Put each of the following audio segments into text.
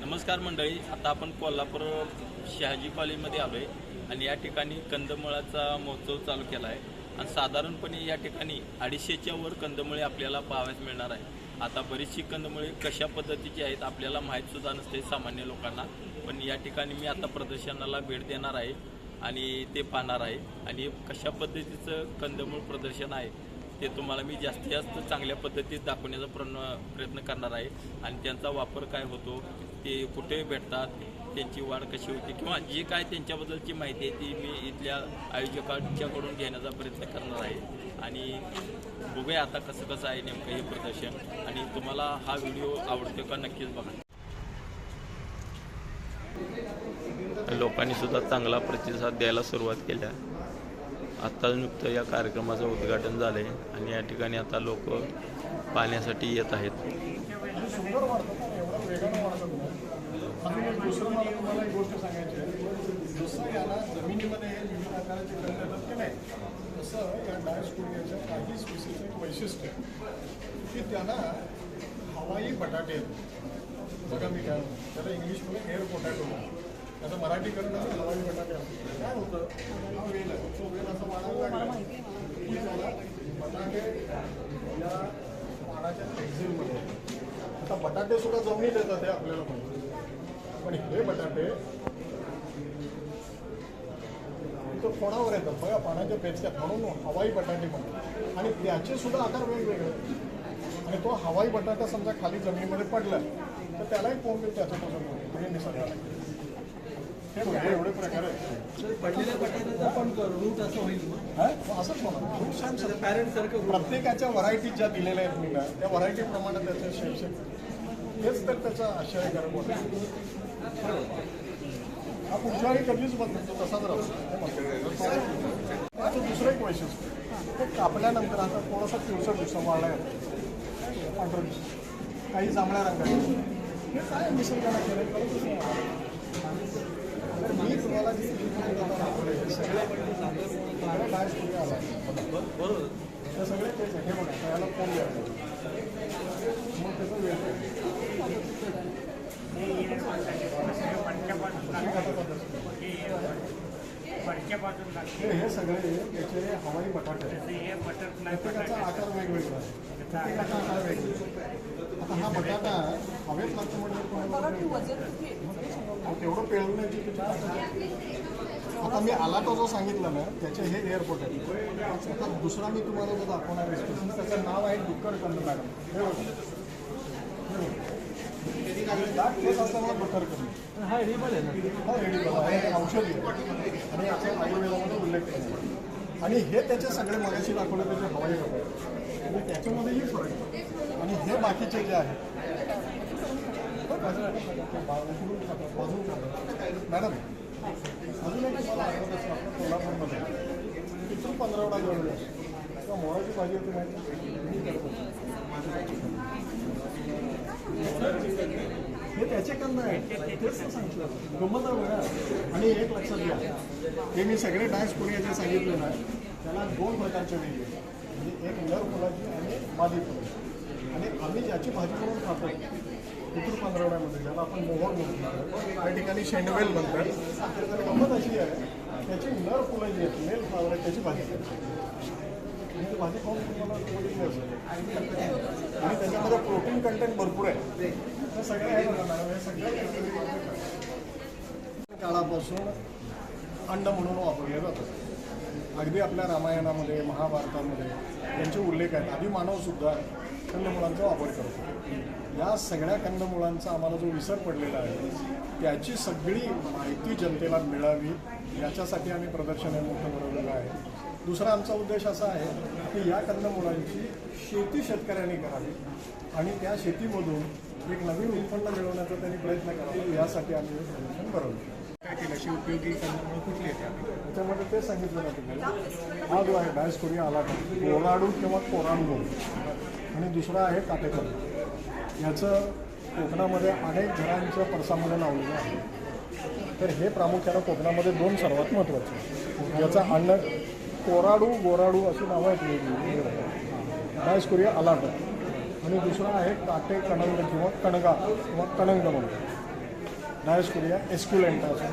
नमस्कार मंडळी, आता आपण कोल्हापूर शहाजी कॉलेजमध्ये आलो आहे आणि या ठिकाणी कंदमुळाचा महोत्सव चालू केला आहे आणि साधारणपणे या ठिकाणी 250च्या वर कंदमुळे आपल्याला पाहावयास मिळणार आहे. आता बरीचशी कंदमुळे कशा पद्धतीची आहेत आपल्याला माहीतसुद्धा नसते सामान्य लोकांना, पण या ठिकाणी मी आता प्रदर्शनाला भेट देणार आहे आणि ते पाहणार आहे आणि कशा पद्धतीचं कंदमूळ प्रदर्शन आहे ते तुम्हाला मी जास्तीत जास्त चांगल्या पद्धतीत दाखवण्याचा प्रयत्न करणार आहे आणि त्यांचा वापर काय होतो, ते कुठे भेटतात, त्यांची वाढ कशी होती किंवा जे काय त्यांच्याबद्दलची माहिती आहे ती मी इथल्या आयोजकांच्याकडून घेण्याचा प्रयत्न करणार आहे आणि बघूया आता कसं कसं आहे नेमकं हे प्रदर्शन आणि तुम्हाला हा व्हिडिओ आवडतो का नक्कीच बघा. लोकांनी सुद्धा चांगला प्रतिसाद द्यायला सुरुवात केली आहे. आत्ताच नुकतं या कार्यक्रमाचं उद्घाटन झालं आहे आणि या ठिकाणी आता लोक पाहण्यासाठी येत आहेत. सुंदर वाटतं पण एवढं वेगानं वाढतं अजून एक दुसरं मला तुम्हाला एक गोष्ट सांगायची आहे. जसं याला जमिनीमध्ये हे विविध आकाराचे कंद येतात की नाही, तसं या डायस कुर्याच्या काही स्पीसीचं एक वैशिष्ट्य आहे की त्यांना हवाई बटाटे आहेत. बघा मी काय म्हणतो, त्याला इंग्लिशमध्ये एअर पोटॅटो, त्याचं मराठीकरण असं हवाई बटाटे असतं. काय होतं, हा वेल आहे, तो वेल असं वाढायला लागला की त्याला बटाटे या पाण्याच्या एक्झिलमध्ये. आता बटाटे सुद्धा जमिनीत येतात हे आपल्याला माहिती, पण हे बटाटे इथं कोणावर येतात बघा पाण्याच्या पेचक्यात, म्हणून हवाई बटाटे म्हणतात. आणि त्याचे सुद्धा आकार वेगवेगळे, आणि तो हवाई बटाटा समजा खाली जमिनीमध्ये पडला तर त्यालाही कोंब त्याच्यापासून म्हणजे निसर्गाला. हे म्हणजे एवढे प्रकार आहेत. पडलेल्या बटाट्याचा पण रूट असं होईल असंच म्हणा. पॅरेंट सारखं प्रत्येकाच्या व्हरायटी ज्या दिलेल्या आहेत मी ना, त्या व्हरायटीप्रमाणे त्याचे शेप हेच तर त्याचा आश्चर्यकारक होतं. हा पुढच्या वेळी कधीच बदलतो तसाच राहतो. त्याचं दुसरं एक वैशिष्ट्य, ते कापल्यानंतर आता थोडासा पिवसर वाढला आहे, पांढरं काही जांभळ्या रंगाचे. हे काय निसर्गाला केलं तर मी तुम्हाला जे सगळे डायस कुठे आला बरोबर, ते सगळे तेच आहे. हे बघा त्याला कोण द्यायचं, मग त्याचं वेळ हे सगळे त्याचे हवाई बटाटे आहेत. प्रत्येकाचा आकार वेगवेगळा आहे, प्रत्येकाचा आकार वेगवेगळा. आता हा बटाटा हवेत लागतो म्हणजे तेवढं पेळवण्याची किती आता मी आला तो जो सांगितलं ना त्याचे हे एअरपोर्ट आहे. आता दुसरा मी तुम्हाला जो दाखवणार आहे त्याचं नाव आहे डुक्कर कंद मॅडम. हे केस असताना बटर कंद हा एडिबल आहे ना, हा एडिबल आहे, औषधी आणि याचा आयुर्वेदामध्ये उल्लेख केला. आणि हे त्याचे सगळे मगाशी दाखवले त्याचे हवाई बटाटे आणि त्याच्यामध्येही फरक आहे. आणि हे बाकीचे जे आहेत मॅडम अजून एक तुम्हाला आठवत असं आपण कोल्हापूरमध्ये तिथून 15 जेवढे किंवा मोळाची भाजी होती माहिती हे त्याचे कंद आहेत. तेच सांगितलं गमत बघा. आणि एक लक्षात घ्या, हे मी सगळे डायस कुरियाचे सांगितले ना, त्याला 2 प्रकारचे वेगळे, म्हणजे एक नर फुलाची आणि मादी फुलाची. आणि आम्ही ज्याची भाजी करून खातो तिथून 15 ज्याला आपण मोहर म्हणतो, त्या ठिकाणी शेंडवेल म्हणतात. तर गंमत अशी आहे, त्याची नर फुलं जी आहेत मेल फ्लावर आहे त्याची भाजी करते. ती भाजी खाऊन तुम्हाला बघितली असेल आणि त्याच्यामध्ये प्रोटीन कंटेंट भरपूर आहे. हे सगळे आहे बघा मॅडम, हे सगळ्या काळापासून अंड म्हणून वापरले जातात. अगदी आपल्या रामायणामध्ये महाभारतामध्ये यांचे उल्लेख आहेत. आधी मानवसुद्धा कंदमुळांचा वापर करतो. या सगळ्या कंदमुळांचा आम्हाला जो विसर पडलेला आहे त्याची सगळी माहिती जनतेला मिळावी याच्यासाठी आम्ही प्रदर्शन हे मोठं बनवलेलं आहे. दुसरा आमचा उद्देश असा आहे की या कंदमुळांची शेती शेतकऱ्यांनी करावी आणि त्या शेतीमधून एक नवीन उत्पन्न मिळवण्याचा त्यांनी प्रयत्न करावा, यासाठी आम्ही हे प्रदर्शन बनवलं. काय केलं अशी उपयोगी कंदमुळं कुठली येते त्याच्यामध्ये ते सांगितलं ना तुम्हाला. हा जो आहे डायस कुरिया आलाटा, कोराडू किंवा कोरांगो, आणि दुसरा आहे काटेकंद. याचं कोकणामध्ये अनेक घरांच्या परसामध्ये लावलेलं आहे. तर हे प्रामुख्यानं कोकणामध्ये 2 सर्वात महत्त्वाचे. याचं अन्न कोराडू गोराडू अशी नावं आहेत वेगवेगळी. डायस कुरिया आलाटा आणि दुसरा आहे काटे कणंग किंवा कणगा किंवा कणंग म्हणून. डायस्कोरिया एस्क्युलेंटा असं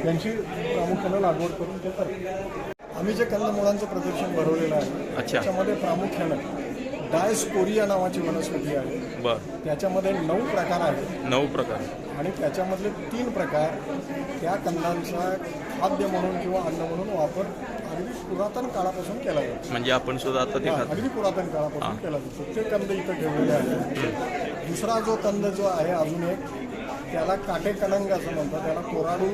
त्यांची प्रामुख्यानं लागवड करून ते करतात. आम्ही जे कंदमुळांचं प्रदर्शन भरवलेलं आहे अच्छा. त्याच्यामध्ये प्रामुख्यानं डायस्कोरिया नावाची वनस्पती आहे. बरं, त्याच्यामध्ये 9 प्रकार आहेत 9 प्रकार. आणि त्याच्यामधले 3 प्रकार त्या कंदांचा खाद्य म्हणून किंवा अन्न म्हणून वापर अगदी पुरातन काळापासून केला जातो. म्हणजे आपण सुद्धा आता ते खातो. अगदी पुरातन काळापासून केला जातो. ते कंद इथं ठेवलेले आहेत. दुसरा जो कंद जो आहे अजून एक, त्याला काटे कणंग असं म्हणतात, त्याला कोराडू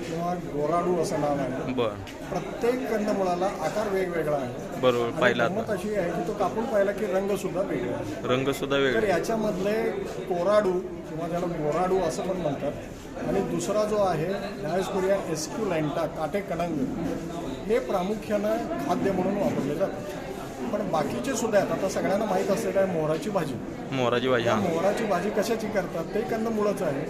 किंवा गोराडू असं नाव आहे. बरं, प्रत्येक कंदमुळाला आकार वेगवेगळा आहे. बरोबर. आणि पाहिला गंमत अशी आहे की तो कापून पाहिला की रंग सुद्धा वेगळे आहे. रंग सुद्धा तर वेगळे. याच्यामधले कोराडू किंवा त्याला गोराडू असं पण म्हणतात. आणि दुसरा जो आहे डायस्कोरिया एस्क्युलेंटा काटे कणंग, हे प्रामुख्यानं खाद्य म्हणून वापरले जातात. पण बाकीचे सुद्धा आहेत. आता सगळ्यांना माहीत असलेलं आहे मोहराची भाजी. मोहराची भाजी. या हां, मोहराची भाजी कशाची करतात, ते कंदमुळंच आहे.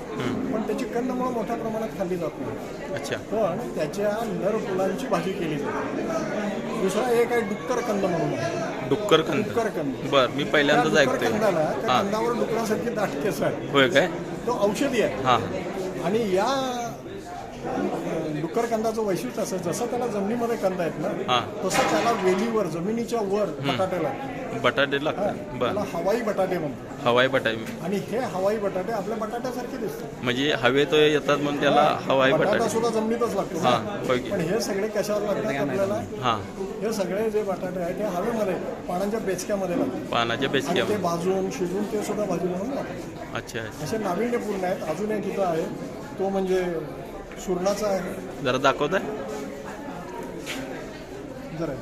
पण त्याची कंदमुळं मोठ्या प्रमाणात खाल्ली जात नाही. अच्छा. पण त्याच्या नर फुलांची भाजी केली जाते. दुसरा एक आहे डुक्कर कंद म्हणून आहे. डुक्कर कंद. डुक्कर कंद. बरं, मी पहिल्यांदाच त्या डुक्कर ऐकतोय. कंदाला त्या हां, कंदावर डुकरासारखी दाट केस आहे. होय काय? तो औषधी आहे. हां, आणि या डुक्कर कंदाचं वैशिष्ट्य असं, जसं त्याला जमिनीमध्ये कंद आहेत ना, हां. तसं त्याला वेलीवर जमिनीच्या वर बटाटे लागतात. बटाटे लागतात. त्याला बरं, हवाई बटाटे म्हणतात. हवाई बटाटे. आणि हे हवाई बटाटे आपल्या बटाट्यासारखे दिसतात. म्हणजे हवेत येतात म्हणून त्याला हवाई बटाटा बटाटे. सुद्धा जमिनीतच लागतो ना. हां, होय की. पण हे सगळे कशावर लागतात आपल्याला? हां, हे सगळे जे बटाटे आहेत ते हवेमध्ये पानांच्या बेचक्यामध्ये लागतात. पानाच्या आणि बेचक्या. ते भाजून शिजून ते सुद्धा भाजी म्हणून लागतात. अच्छा, अच्छा. असे नाविन्यपूर्ण आहेत. अजून एक इथं आहे, तो म्हणजे सुरणाचा आहे. जरा दाखवताय? जरा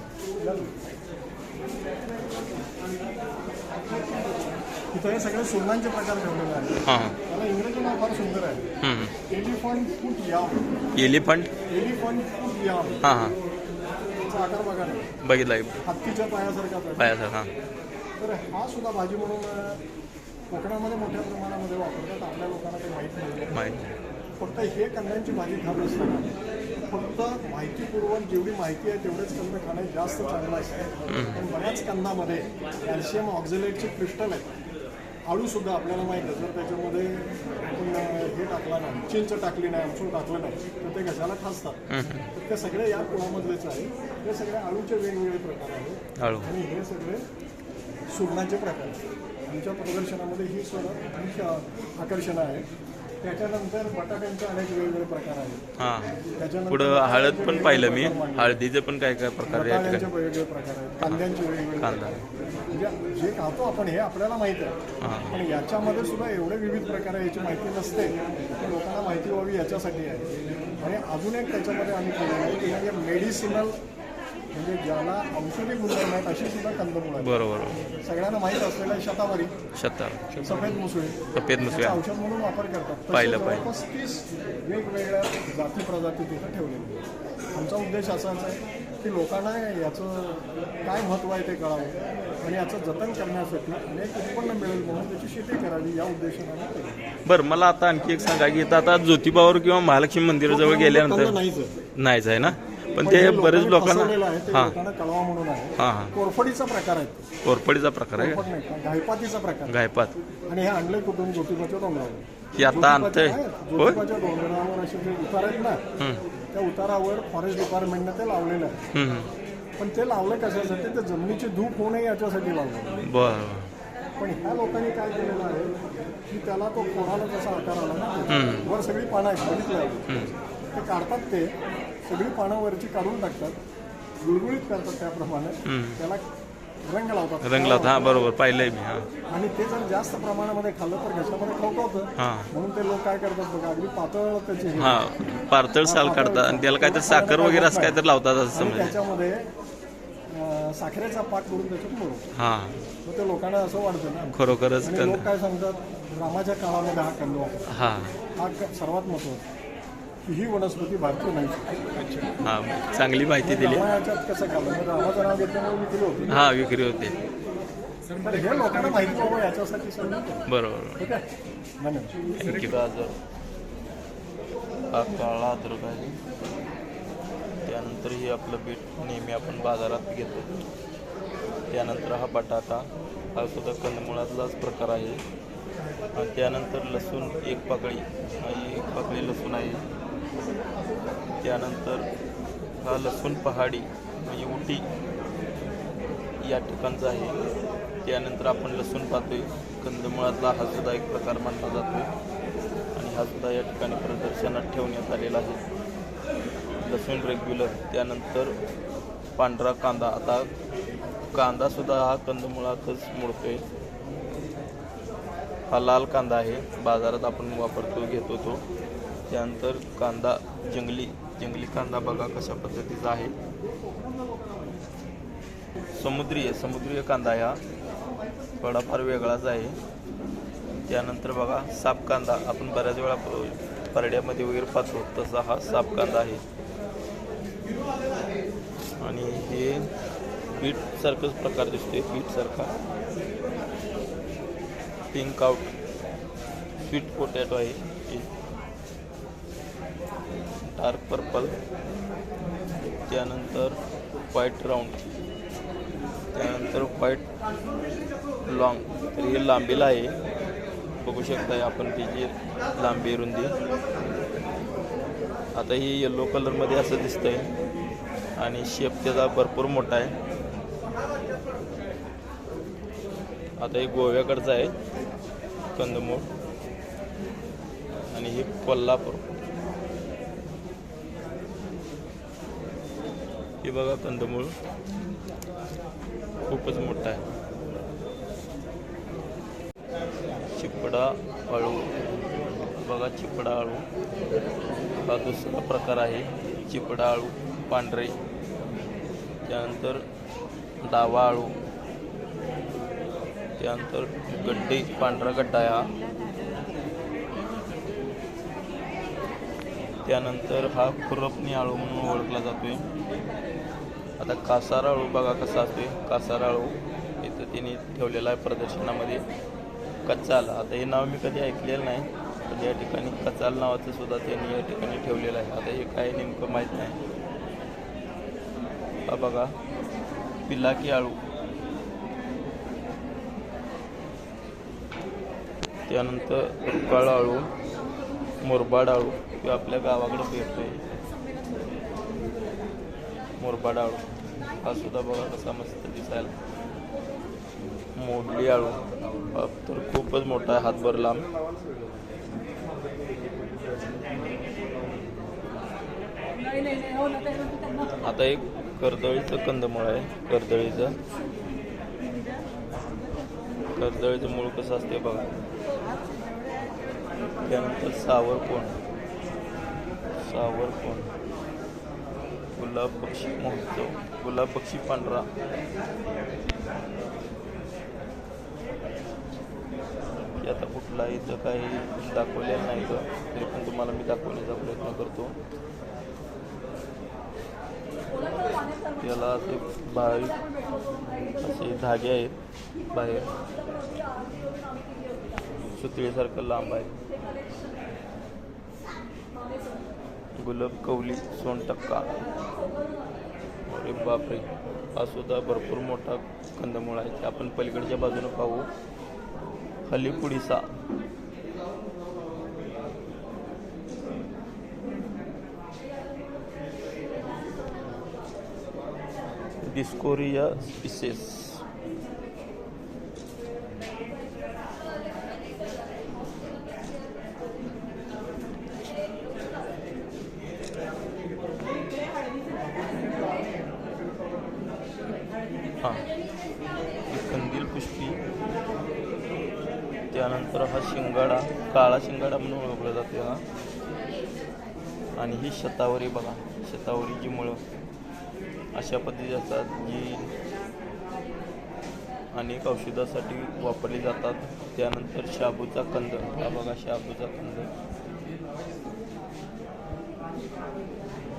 इथं हे सगळे सुरणांचे प्रकार ठेवलेले आहेत. हां, हां. त्याला इंग्रजी नाव फार सुंदर आहे, एलिफंट फूट याम. एलिफंट. एलिफंट फूट याम. हां, हां, त्याचा आकार बघा ना, बघितलं आहे. हत्तीच्या पायासारखाच आहे. पायाचा. हां, तर हा सुद्धा भाजी म्हणून कोकणामध्ये मोठ्या प्रमाणामध्ये वापरतात. आपल्या लोकांना ते माहीत नाही. माहिती. फक्त हे कंदांची भाजी खात असताना फक्त माहितीपूर्वक जेवढी माहिती आहे तेवढेच कंद खाणे जास्त चांगलं असतं. पण बऱ्याच कंदामध्ये कॅल्शियम ऑक्झलेटचे क्रिस्टल आहेत. आळूसुद्धा आपल्याला माहीत आहे, जर त्याच्यामध्ये आपण हे टाकला नाही, चिंच टाकली नाही, आमसूळ टाकलं नाही, तर ते घशाला खासतात. तर ते सगळे या कुळामधलेच आहे. हे सगळे आळूचे वेगवेगळे प्रकार आहेत. हळू. आणि हे सगळे सुरणाचे प्रकार आहेत. आमच्या प्रदर्शनामध्ये ही सर्व मुख्य आकर्षणं आहेत. त्याच्यानंतर बटाट्यांचे अनेक वेगवेगळे प्रकार आहेत. हां, पुढं हळद पण पाहिलं मी. हळदीचे पण काय काय प्रकार या बटाट्यांचे ठिकाणी. वेगवेगळे प्रकार आहेत. कांद्यांचे वेगवेगळे कांदा. प्रकार आहेत. म्हणजे जे खातो आपण हे आपल्याला माहीत आहे, हां, पण याच्यामध्ये सुद्धा एवढे विविध प्रकार आहे याची माहिती नसते. तर लोकांना माहिती व्हावी याच्यासाठी आहे. आणि अजून एक त्याच्यामध्ये आम्ही केलेलं आहे की म्हणजे मेडिसिनल, म्हणजे ज्याला औषधी गुणधर्म आहेत अशी सुद्धा कंदमुळं आहेत. बरोबर. सगळ्यांना माहीत असलेलं शतावरी, शता. सफेद मुसळी, सफेद मुसळी. त्याचा औषध म्हणून वापर करतात. तसे पाहिलं. जवळपास 30 वेगवेगळ्या जाती प्रजाती तिथं ठेवलेल्या आहेत. आमचा उद्देश असाच आहे की लोकांना याचं काय महत्त्व आहे ते कळावं आणि याचं जतन करण्यासाठी अनेक उत्पन्न मिळेल म्हणून त्याची शेती करावी या उद्देशाने आम्ही केलं. बरं, मला आता आणखी एक सांगा की इथं आता ज्योतिबावर किंवा महालक्ष्मी मंदिराजवळ गेल्यानंतर नाहीच नाहीच आहे ना, पण ते बरेच लोकांना. हां, लोकांना कळवा म्हणून आहे. हां, हां. कोरफडीचा प्रकार आहे. कोरपडीचा प्रकार आहे कोरफड नाही, गायपातीचा प्रकार आहे. गायपात. आणि हे आणले कुठून? ज्योतिबाच्या डोंगरावर. हे आता आणतंय. ज्योतिबाच्या डोंगरावर असे जे उतार आहेत ना, त्या उतारावर फॉरेस्ट डिपार्टमेंटने ते लावलेलं आहे. पण ते लावलं कशासाठी? ते जमिनीची धूप होऊ नये याच्यासाठी लावलं. बरं. पण ह्या लोकांनी काय केलेलं आहे की त्याला तो कोणाला जसा आकार आला ना, वर सगळी पानं आहेत बघितलं, ते काढतात, ते सगळी पानं वरची काढून टाकतात, गुळगुळीत करतात, त्याप्रमाणे त्याला रंग लावतात. रंग लावतात. हां, बरोबर, पाहिलंय मी. हां, आणि ते जर जास्त प्रमाणामध्ये खाल्लं तर घशामध्ये खवखवतं. हां, म्हणून ते लोक काय करतात बघा, अगदी पातळ त्याचे हे. हां, पातळ साल काढतात आणि त्याला काहीतरी साखर वगैरे असं काहीतरी लावतात असं आणि समजा. त्याच्यामध्ये साखरेचा पाक करून त्याच्यात मिळवतो. हां, मग ते लोकांना असं वाटतं ना. खरोखरच. आणि लोक काय सांगतात, रामाच्या काळामध्ये हा कंद वापरतात. हां, हा सर्वात महत्त्वाचा की ही वनस्पती भारतीय नाही. हां, चांगली माहिती दिली. रामायाच्यात कसं खाल्लं, मग रामाचं नाव घेतल्यामुळे विक्री होती. हां, विक्री होते. तर हे लोकांना माहिती व्हावं याच्यासाठी सांगितलं. बरोबर. ठीक आहे, धन्यवाद. थँक्यू. गाजर, हा काळा अद्रक आहे. त्यानंतर हे आपलं बीट नेहमी आपण बाजारात घेतो. त्यानंतर हा बटाटा, हा सुद्धा कंदमुळातलाच प्रकार आहे. आणि त्यानंतर लसूण एक पाकळी लसूण आहे. त्यानंतर हा लसूण पहाडी म्हणजे उटी या ठिकाणचा आहे. त्यानंतर आपण लसूण पाहतोय कंदमुळातला हा सुद्धा एक प्रकार मानला जातो आणि हा सुद्धा या ठिकाणी प्रदर्शनात ठेवण्यात आलेला आहे. लसूण रेग्युलर. त्यानंतर पांढरा कांदा. आता कांदासुद्धा हा कंदमुळातच मोडतोय. हा लाल कांदा आहे, बाजारात आपण घेतो तो. त्यानंतर कांदा जंगली कांदा बघा कशा पद्धतीचा आहे. समुद्रीय कांदा हा थोडाफार वेगळाच आहे. त्यानंतर बघा साप कांदा, आपण बऱ्याच वेळा परड्यामध्ये वगैरे पाहतो तसा हा साप कांदा आहे. आणि हे बीटसारखंच प्रकार दिसतोय, बीटसारखा. पिंक आउट स्वीट पोटॅटो आहे, डार्क पर्पल. त्यानंतर व्हाईट राऊंड. त्यानंतर व्हाईट लॉंग. तर हे लांबीला आहे, बघू शकताय आपण त्याची लांबी रुंदी. आता ही येलो कलरमध्ये असं दिसतंय आणि शेप त्याचा भरपूर मोठा आहे. आता हे गोव्याकडचं आहे कंदमूळ आणि हे कोल्हापूर. हे बघा कंदमूळ खूपच मोठा आहे. चिपडा अळू बघा, चिपडा अळू हा दुसरा प्रकार आहे. चिपडा अळू पांढरे. त्यानंतर डावा अळू. त्यानंतर गड्डे, पांढरा गड्डा हा. त्यानंतर हा खुरपणी आळू म्हणून ओळखला जातोय. आता कासार आळू बघा कसा असतोय. कासार आळू इथं तिने ठेवलेला आहे प्रदर्शनामध्ये. कचाल, आता हे नाव मी कधी ऐकलेलं नाही, पण या ठिकाणी कचाल नावाचं सुद्धा त्यांनी या ठिकाणी ठेवलेलं आहे. आता हे काय नेमकं माहीत नाही. हा बघा पिलाकी आळू. त्यानंतर रुपाळ आळू, मुरबाड आळू हे आपल्या गावाकडे भेटतोय. मुरबाड आळू हा सुद्धा बघा कसा मस्त दिसायला. मोडली आळू हा तर खूपच मोठा आहे, हातभर लांब. आता एक कर्दळीचं कंदमूळ आहे. कर्दळीचं मूळ कसं असते बघा. त्यानंतर सावरकोण. गुलाब पक्षी महोत्सव. गुलाब पक्षी पांढरा. आता कुठला इथं काही दाखवलेलं नाही तर तरी पण तुम्हाला मी दाखवण्याचा प्रयत्न करतो. याला ते बारीक असे धागे आहेत बाहेर, सुतळीसारखं लांब आहे. गुलाब कवली सोनटक्का. अरे बापरे, हा सुद्धा भरपूर मोठा कंदमूळ आहे. आपण पलीकडच्या बाजूने पाहू. हलीपुडीसा. डिस्कोरिया स्पिसेस. कंदील पुष्पी. त्यानंतर हा शिंगाडा, काळा शिंगाडा म्हणून ओळखला जातो हा. आणि ही शतावरी बघा, शतावरीची मुळं अशा पद्धती असतात जी अनेक औषधासाठी वापरली जातात. त्यानंतर शाबूचा कंद. हा बघा शाबूचा कंद,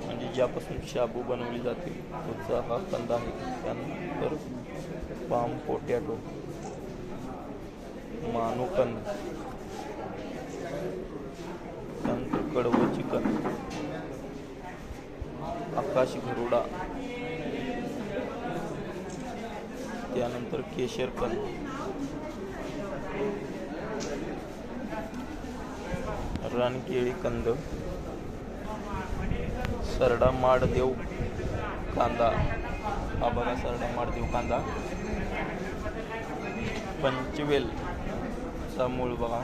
म्हणजे ज्यापासून शाबू बनवली जाते त्याचा हा कंद आहे. त्यानंतर पाम पोटॅटो, मानोकंद. त्यानंतर कडवं चिकन, आकाश गरुडा. त्यानंतर केशरकंद. रानकेळी कंद, सरडा माडदेव कांदा, हा बघा सरडा माडदेव कांदा, पंचवेलचा मूळ बघा,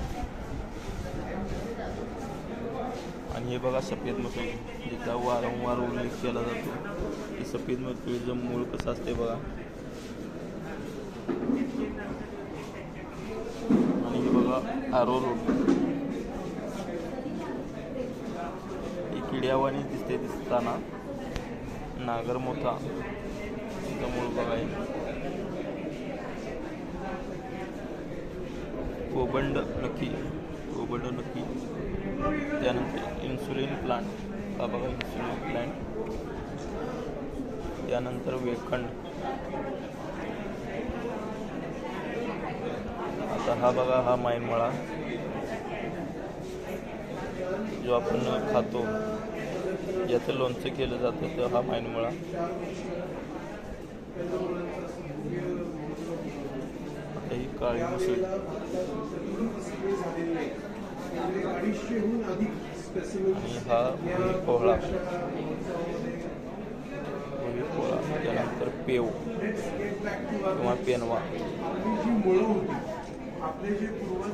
आणि हे बघा सफेद मसूर, ज्याचा वारंवार उल्लेख केला जातो की सफेद मसूरचं मूळ कसं असते बघा. आणि हे बघा अरोरूट, ही किड्यावानी दिसताना नागरमोथा, तिचं मूळ बघा आहे. कोबंड नक्की, त्यानंतर इन्सुलिन प्लांट, हा बघा इन्सुलिन प्लांट, त्यानंतर वेखंड, आता हा बघा हा माईनमळा जो आपण खातो, याचं लोणचं केलं जातं, तर हा माईनमळा. आता ही काळी मसूर, आणि हा पोहळा, त्यानंतर पेव किंवा पेनवा,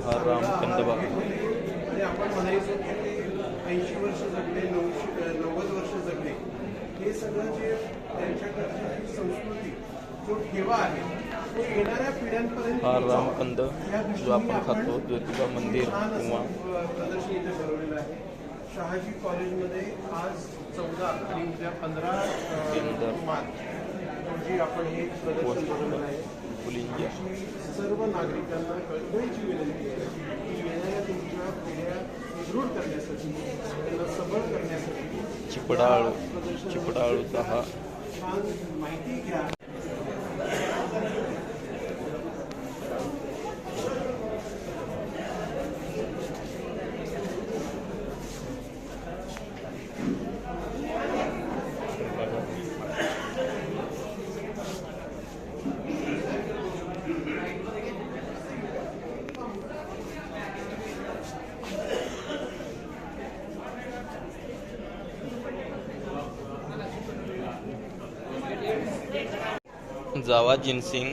हा रामकंद बघा, आपण म्हणायचो की ते 80 वर्ष जगले, 90 वर्ष जगले. हे सगळं जे त्यांच्याकडची संस्कृती जो ठेवा आहे तो येणाऱ्या पिढ्यांपर्यंत हा रामकंद जो आपण खातो, ज्योतिबा मंदिर किंवा प्रदर्शन इथे भरवलेलं आहे. शहाजी कॉलेजमध्ये आज 14 आणि उद्या 15 मार्च रोजी आपण हे प्रदर्शन भरवलेलं आहे. फुलिंजा, सर्व नागरिकांना कळकळीची विनंती आहे की येणाऱ्या तुमच्या पिढ्या सुदृढ करण्यासाठी, त्यांना सबळ करण्यासाठी चिपडाळूचा हा छान माहिती घ्या. जावा जिनसिंग,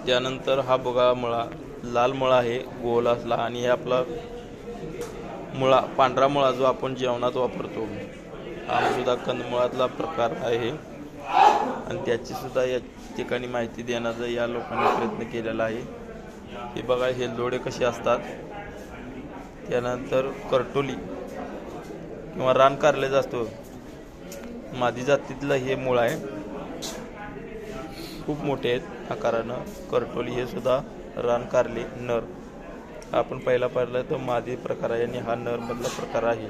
त्यानंतर हा बघा मुळा, लाल मुळा आहे गोल असला, आणि हे आपला मुळा, पांढरा मुळा जो आपण जेवणात वापरतो, हा सुद्धा कंदमुळातला प्रकार आहे. आणि त्याची सुद्धा या ठिकाणी माहिती देण्याचा या लोकांनी प्रयत्न केलेला आहे. हे बघा हे लोडे कसे असतात. त्यानंतर करटोली किंवा रान कारले असतो, मादी जातीतलं हे मूळ आहे, खूप मोठे आहेत आकारानं. करटोली हे सुद्धा रान कारले नर, आपण पहिला पाहिला तर मादी प्रकार आहे आणि हा नर मधला प्रकार आहे.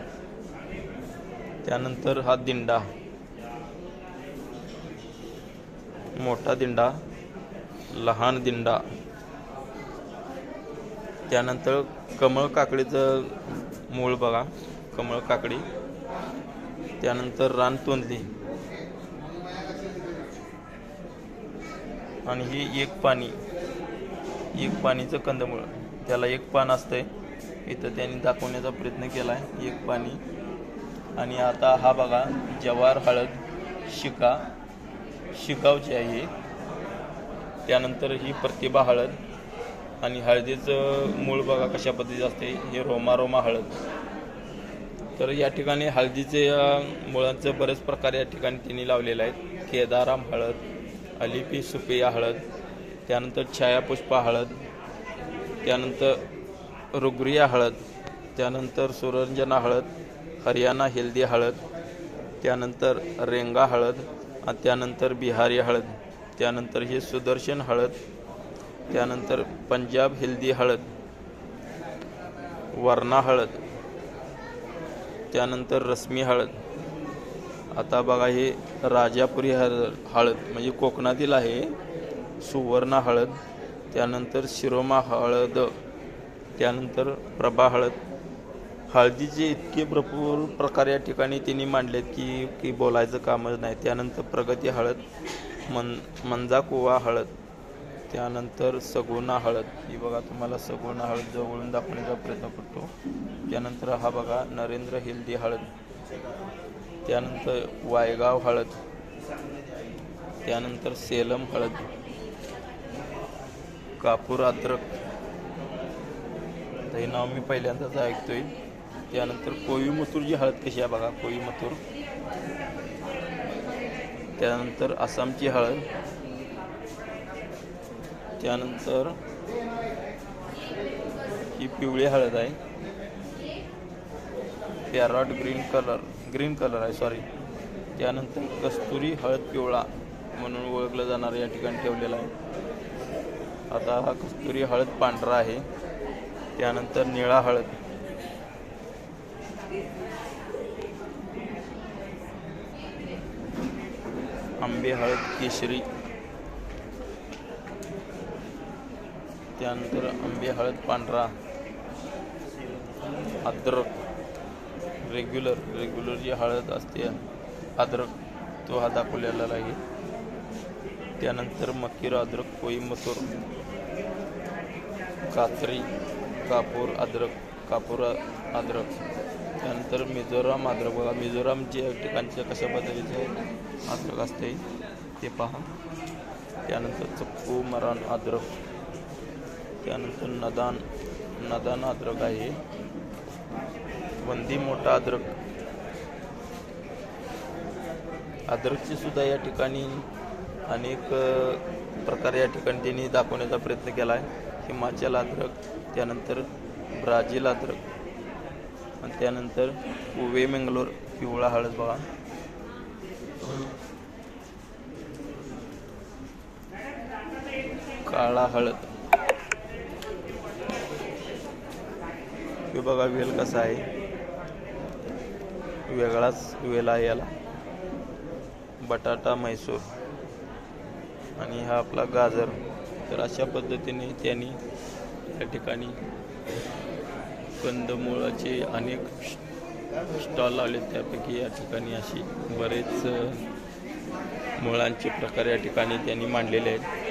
त्यानंतर हा दिंडा, मोठा दिंडा, लहान दिंडा. त्यानंतर कमळ काकडीचं मूळ बघा, कमळ काकडी. त्यानंतर रानतोंदली, आणि ही एक पाणीचं कंदमुळ, त्याला एक पान असतंय, इथं त्यांनी दाखवण्याचा प्रयत्न केला आहे, एक पाणी. आणि आता हा बघा जवार हळद, शिगावची आहे. त्यानंतर ही प्रतिभा हळद, आणि हळदीचं मूळ बघा कशा पद्धतीचं असते, हे रोमा हळद. तर या ठिकाणी हळदीचे मुळांचे बरेच प्रकार या ठिकाणी त्यांनी लावलेले आहेत. केदाराम हळद, अलिपी सुपेया हळद, त्यानंतर छायापुष्पा हळद, त्यानंतर रुग्रिया हळद, त्यानंतर सुरंजना हळद, हरियाणा हेल्दी हळद, त्यानंतर रेंगा हळद, त्यानंतर बिहारी हळद, त्यानंतर हे सुदर्शन हळद, त्यानंतर पंजाब हेल्दी हळद, वर्णा हळद, त्यानंतर रश्मी हळद. आता बघा हे राजापुरी हळद म्हणजे कोकणातील आहे, सुवर्णा हळद, त्यानंतर शिरोमा हळद, त्यानंतर प्रभा हळद. हळदीचे इतके भरपूर प्रकार या ठिकाणी त्यांनी मांडलेत की बोलायचं कामच नाही. त्यानंतर प्रगती हळद, मंजाकुवा हळद, त्यानंतर सगुणा हळद, ही बघा तुम्हाला सगुणा हळद जवळून दाखवण्याचा प्रयत्न करतो. त्यानंतर हा बघा नरेंद्र हेल्दी हळद, त्यानंतर वायगाव हळद, त्यानंतर सेलम हळद, कापूर अद्रक, हे नाव मी पहिल्यांदाच ऐकतोय. त्यानंतर कोईमतूरची हळद कशी आहे बघा, कोईमतूर. त्यानंतर आसामची हळद, त्यानंतर ही पिवळी हळद आहे, पॅरॉट ग्रीन कलर आहे सॉरी. त्यानंतर कस्तुरी हळद पिवळा म्हणून ओळखलं जाणार या ठिकाणी ठेवलेला आहे. आता हा कस्तुरी हळद पांढरा आहे. त्यानंतर निळा हळद, आंबे हळद केशरी, त्यानंतर आंबे हळद पांढरा, अद्रक रेग्युलर जी हळद असते अद्रक, तो हा दाखवलेला आहे. त्यानंतर मकीर अद्रक कोईमतूर, कात्री कापूर अद्रक त्यानंतर मिझोराम अद्रक, बघा मिझोरामच्या ठिकाणच्या कशा पद्धतीचे अद्रक असते ते पहा. त्यानंतर चक्कू मरान अद्रक, त्यानंतर नदान अद्रक आहे, वंदी मोठा अद्रकची सुद्धा या ठिकाणी अनेक प्रकार या ठिकाणी त्यांनी दाखवण्याचा प्रयत्न केला आहे. हिमाचल अद्रक, त्यानंतर ब्राझील अद्रक आणि त्यानंतर उवे मंगलोर पिवळा हळद बघा. काळा हळद, हे बघा वेल कसा आहे, वेगळाच वेल आहे याला. बटाटा मैसूर आणि हा आपला गाजर. तर अशा पद्धतीने त्यांनी या ठिकाणी कंदमुळाचे अनेक स्टॉल लावले. त्यापैकी या ठिकाणी अशी बरेच मुळांचे प्रकार या ठिकाणी त्यांनी मांडलेले आहेत.